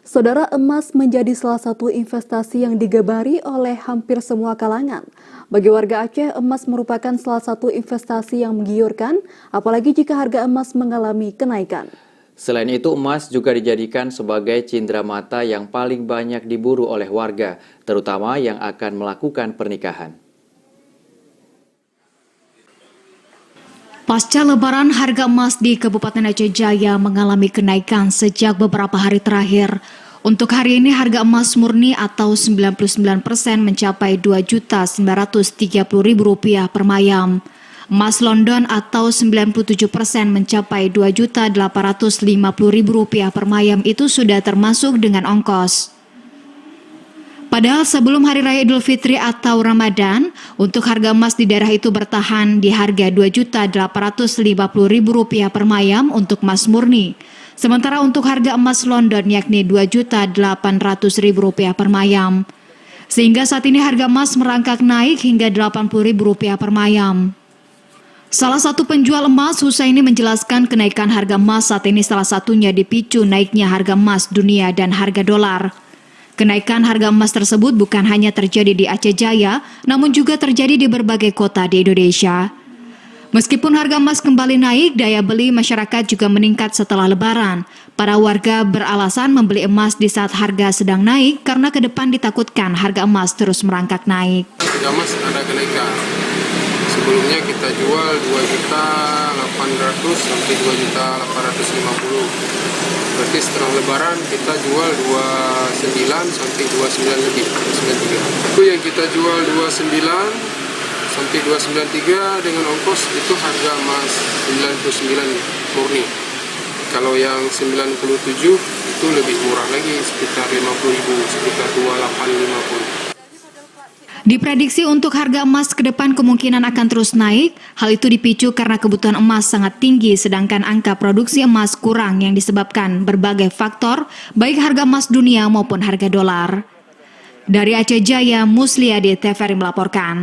Saudara, emas menjadi salah satu investasi yang digemari oleh hampir semua kalangan. Bagi warga Aceh, emas merupakan salah satu investasi yang menggiurkan, apalagi jika harga emas mengalami kenaikan. Selain itu, emas juga dijadikan sebagai cindera mata yang paling banyak diburu oleh warga, terutama yang akan melakukan pernikahan. Pasca Lebaran, harga emas di Kabupaten Aceh Jaya mengalami kenaikan sejak beberapa hari terakhir. Untuk hari ini, harga emas murni atau 99% mencapai Rp2.930.000 per mayam. Emas London atau 97% mencapai Rp2.850.000 per mayam itu sudah termasuk dengan ongkos. Padahal sebelum Hari Raya Idul Fitri atau Ramadan, untuk harga emas di daerah itu bertahan di harga Rp2.850.000 per mayam untuk emas murni. Sementara untuk harga emas London yakni Rp2.800.000 per mayam. Sehingga saat ini harga emas merangkak naik hingga Rp80.000 per mayam. Salah satu penjual emas Husaini menjelaskan kenaikan harga emas saat ini salah satunya dipicu naiknya harga emas dunia dan harga dolar. Kenaikan harga emas tersebut bukan hanya terjadi di Aceh Jaya, namun juga terjadi di berbagai kota di Indonesia. Meskipun harga emas kembali naik, daya beli masyarakat juga meningkat setelah Lebaran. Para warga beralasan membeli emas di saat harga sedang naik karena ke depan ditakutkan harga emas terus merangkak naik. Harga emas ada kenaikan. Sebelumnya kita jual Rp2.800.000 sampai Rp2.850.000. Berarti setelah Lebaran kita jual 29 sampai 29 lebih, 93. Itu yang kita jual 29 sampai 293 dengan ongkos itu harga emas 99 murni. Kalau yang 97 itu lebih murah lagi, sekitar 50.000, sekitar 2850. Diprediksi untuk harga emas ke depan kemungkinan akan terus naik. Hal itu dipicu karena kebutuhan emas sangat tinggi sedangkan angka produksi emas kurang yang disebabkan berbagai faktor, baik harga emas dunia maupun harga dolar. Dari Aceh Jaya, Musliadi TVRI melaporkan.